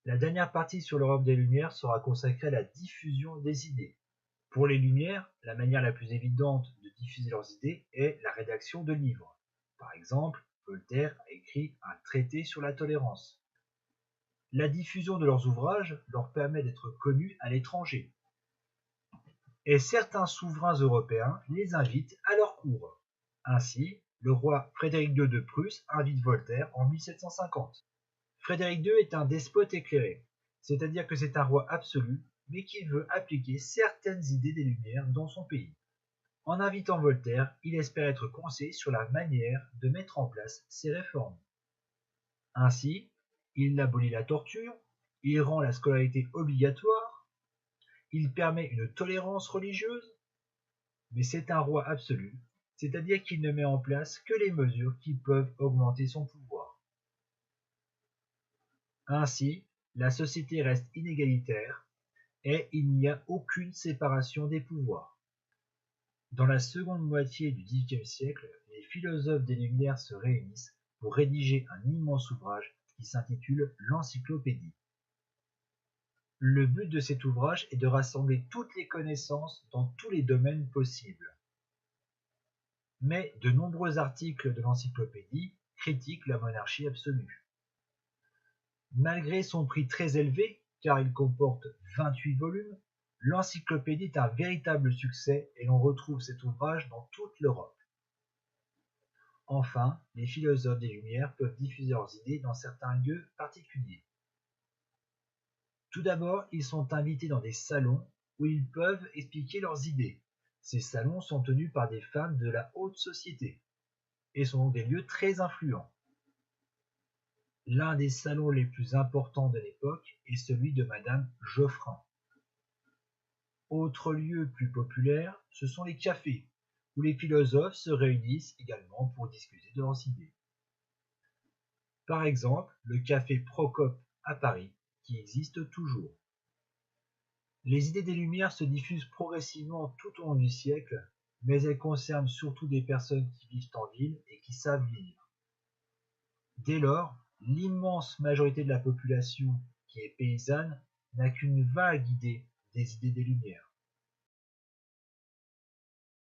La dernière partie sur l'Europe des Lumières sera consacrée à la diffusion des idées. Pour les Lumières, la manière la plus évidente de diffuser leurs idées est la rédaction de livres. Par exemple, Voltaire a écrit un traité sur la tolérance. La diffusion de leurs ouvrages leur permet d'être connus à l'étranger. Et certains souverains européens les invitent à leur cour. Ainsi, le roi Frédéric II de Prusse invite Voltaire en 1750. Frédéric II est un despote éclairé, c'est-à-dire que c'est un roi absolu, mais qui veut appliquer certaines idées des Lumières dans son pays. En invitant Voltaire, il espère être conseillé sur la manière de mettre en place ces réformes. Ainsi, il abolit la torture, il rend la scolarité obligatoire, il permet une tolérance religieuse, mais c'est un roi absolu, c'est-à-dire qu'il ne met en place que les mesures qui peuvent augmenter son pouvoir. Ainsi, la société reste inégalitaire et il n'y a aucune séparation des pouvoirs. Dans la seconde moitié du XVIIIe siècle, les philosophes des Lumières se réunissent pour rédiger un immense ouvrage qui s'intitule l'Encyclopédie. Le but de cet ouvrage est de rassembler toutes les connaissances dans tous les domaines possibles. Mais de nombreux articles de l'Encyclopédie critiquent la monarchie absolue. Malgré son prix très élevé, car il comporte 28 volumes, l'Encyclopédie est un véritable succès et l'on retrouve cet ouvrage dans toute l'Europe. Enfin, les philosophes des Lumières peuvent diffuser leurs idées dans certains lieux particuliers. Tout d'abord, ils sont invités dans des salons où ils peuvent expliquer leurs idées. Ces salons sont tenus par des femmes de la haute société et sont donc des lieux très influents. L'un des salons les plus importants de l'époque est celui de Madame Geoffrin. Autre lieu plus populaire, ce sont les cafés, où les philosophes se réunissent également pour discuter de leurs idées. Par exemple, le café Procope à Paris, qui existe toujours. Les idées des Lumières se diffusent progressivement tout au long du siècle, mais elles concernent surtout des personnes qui vivent en ville et qui savent lire. Dès lors, l'immense majorité de la population qui est paysanne n'a qu'une vague idée des idées des Lumières.